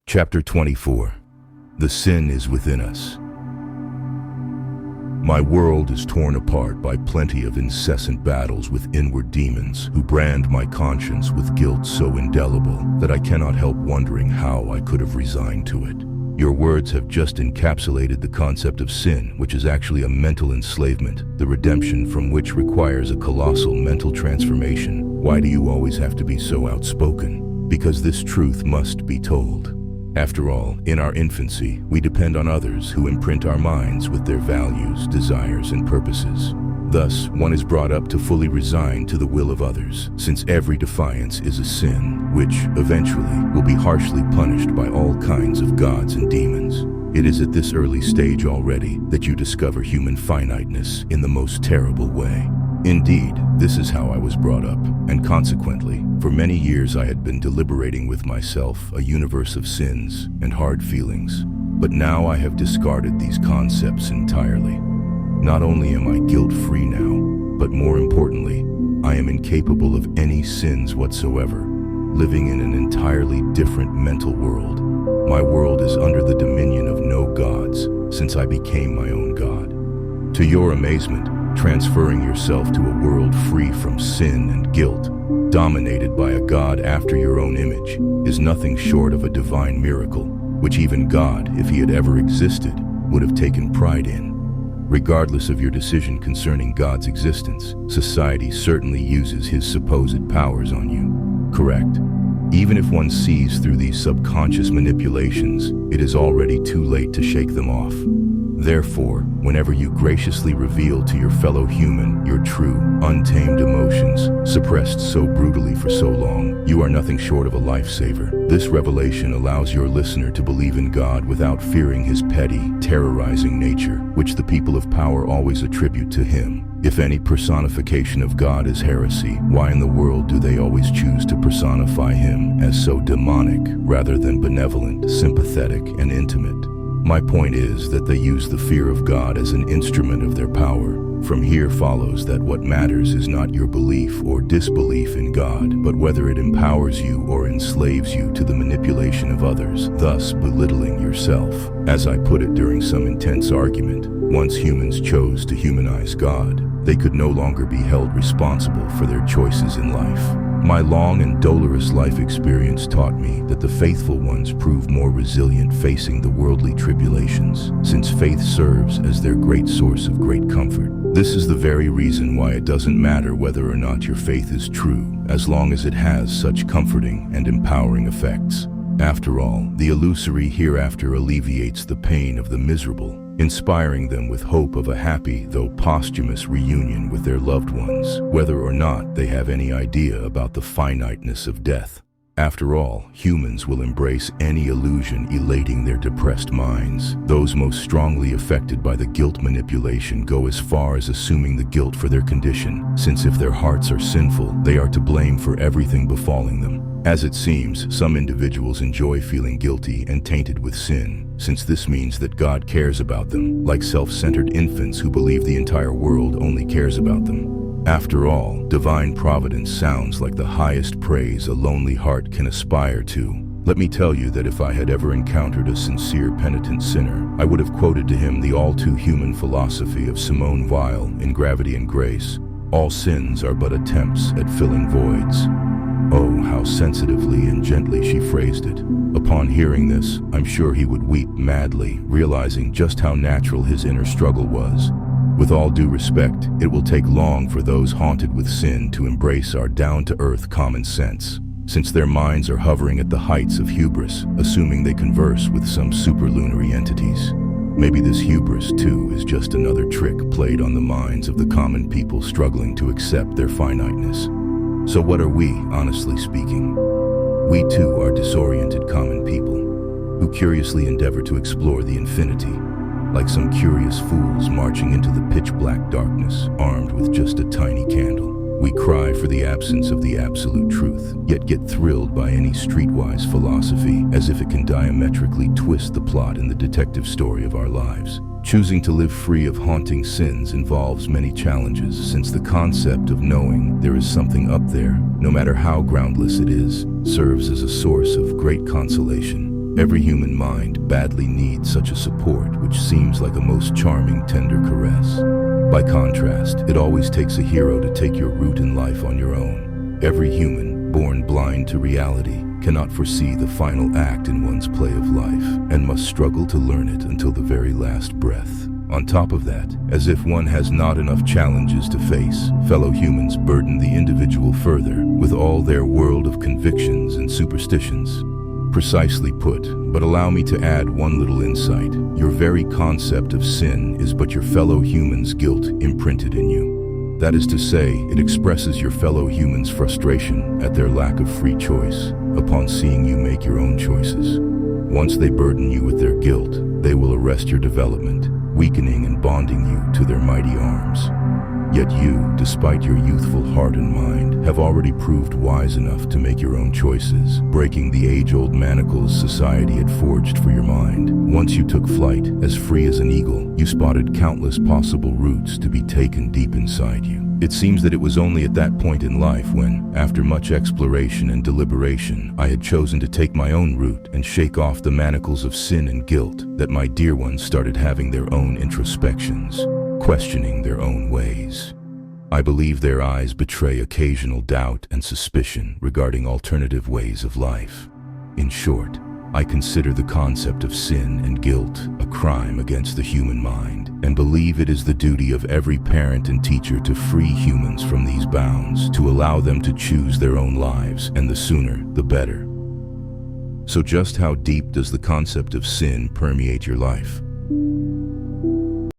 Chapter 24. The Sin is Within Us. My world is torn apart by plenty of incessant battles with inward demons who brand my conscience with guilt so indelible that I cannot help wondering how I could have resigned to it. Your words have just encapsulated the concept of sin, which is actually a mental enslavement, the redemption from which requires a colossal mental transformation. Why do you always have to be so outspoken? Because this truth must be told. After all, in our infancy, we depend on others who imprint our minds with their values, desires, and purposes. Thus, one is brought up to fully resign to the will of others, since every defiance is a sin, which, eventually, will be harshly punished by all kinds of gods and demons. It is at this early stage already that you discover human finiteness in the most terrible way. Indeed, this is how I was brought up, and consequently, for many years I had been deliberating with myself a universe of sins and hard feelings. But now I have discarded these concepts entirely. Not only am I guilt-free now, but more importantly, I am incapable of any sins whatsoever, living in an entirely different mental world. My world is under the dominion of no gods, since I became my own god. To your amazement, transferring yourself to a world free from sin and guilt, dominated by a God after your own image, is nothing short of a divine miracle, which even God, if he had ever existed, would have taken pride in. Regardless of your decision concerning God's existence, society certainly uses his supposed powers on you. Correct? Even if one sees through these subconscious manipulations, it is already too late to shake them off. Therefore, whenever you graciously reveal to your fellow human your true, untamed emotions, suppressed so brutally for so long, you are nothing short of a lifesaver. This revelation allows your listener to believe in God without fearing his petty, terrorizing nature, which the people of power always attribute to him. If any personification of God is heresy, why in the world do they always choose to personify him as so demonic, rather than benevolent, sympathetic, and intimate? My point is that they use the fear of God as an instrument of their power. From here follows that what matters is not your belief or disbelief in God, but whether it empowers you or enslaves you to the manipulation of others, thus belittling yourself. As I put it during some intense argument, once humans chose to humanize God, they could no longer be held responsible for their choices in life. My long and dolorous life experience taught me that the faithful ones prove more resilient facing the worldly tribulations, since faith serves as their great source of great comfort. This is the very reason why it doesn't matter whether or not your faith is true, as long as it has such comforting and empowering effects. After all, the illusory hereafter alleviates the pain of the miserable, inspiring them with hope of a happy, though posthumous, reunion with their loved ones, whether or not they have any idea about the finiteness of death. After all, humans will embrace any illusion elating their depressed minds. Those most strongly affected by the guilt manipulation go as far as assuming the guilt for their condition, since if their hearts are sinful, they are to blame for everything befalling them. As it seems, some individuals enjoy feeling guilty and tainted with sin, since this means that God cares about them, like self-centered infants who believe the entire world only cares about them. After all, divine providence sounds like the highest praise a lonely heart can aspire to. Let me tell you that if I had ever encountered a sincere penitent sinner, I would have quoted to him the all-too-human philosophy of Simone Weil in Gravity and Grace. All sins are but attempts at filling voids. Oh, how sensitively and gently she phrased it. Upon hearing this, I'm sure he would weep madly, realizing just how natural his inner struggle was. With all due respect, it will take long for those haunted with sin to embrace our down-to-earth common sense, since their minds are hovering at the heights of hubris, assuming they converse with some superlunary entities. Maybe this hubris, too, is just another trick played on the minds of the common people struggling to accept their finiteness. So what are we, honestly speaking? We too are disoriented common people, who curiously endeavor to explore the infinity, like some curious fools marching into the pitch-black darkness, armed with just a tiny candle. We cry for the absence of the absolute truth, yet get thrilled by any streetwise philosophy, as if it can diametrically twist the plot in the detective story of our lives. Choosing to live free of haunting sins involves many challenges, since the concept of knowing there is something up there, no matter how groundless it is, serves as a source of great consolation. Every human mind badly needs such a support, which seems like a most charming, tender caress. By contrast, it always takes a hero to take your route in life on your own. Every human, born blind to reality, cannot foresee the final act in one's play of life, and must struggle to learn it until the very last breath. On top of that, as if one has not enough challenges to face, fellow humans burden the individual further with all their world of convictions and superstitions. Precisely put, but allow me to add one little insight. Your very concept of sin is but your fellow human's guilt imprinted in you. That is to say, it expresses your fellow humans' frustration at their lack of free choice upon seeing you make your own choices. Once they burden you with their guilt, they will arrest your development, weakening and bonding you to their mighty arms. Yet you, despite your youthful heart and mind, have already proved wise enough to make your own choices, breaking the age-old manacles society had forged for your mind. Once you took flight, as free as an eagle, you spotted countless possible routes to be taken deep inside you. It seems that it was only at that point in life when, after much exploration and deliberation, I had chosen to take my own route and shake off the manacles of sin and guilt, that my dear ones started having their own introspections, questioning their own ways. I believe their eyes betray occasional doubt and suspicion regarding alternative ways of life. In short, I consider the concept of sin and guilt a crime against the human mind, and believe it is the duty of every parent and teacher to free humans from these bounds, to allow them to choose their own lives, and the sooner, the better. So just how deep does the concept of sin permeate your life?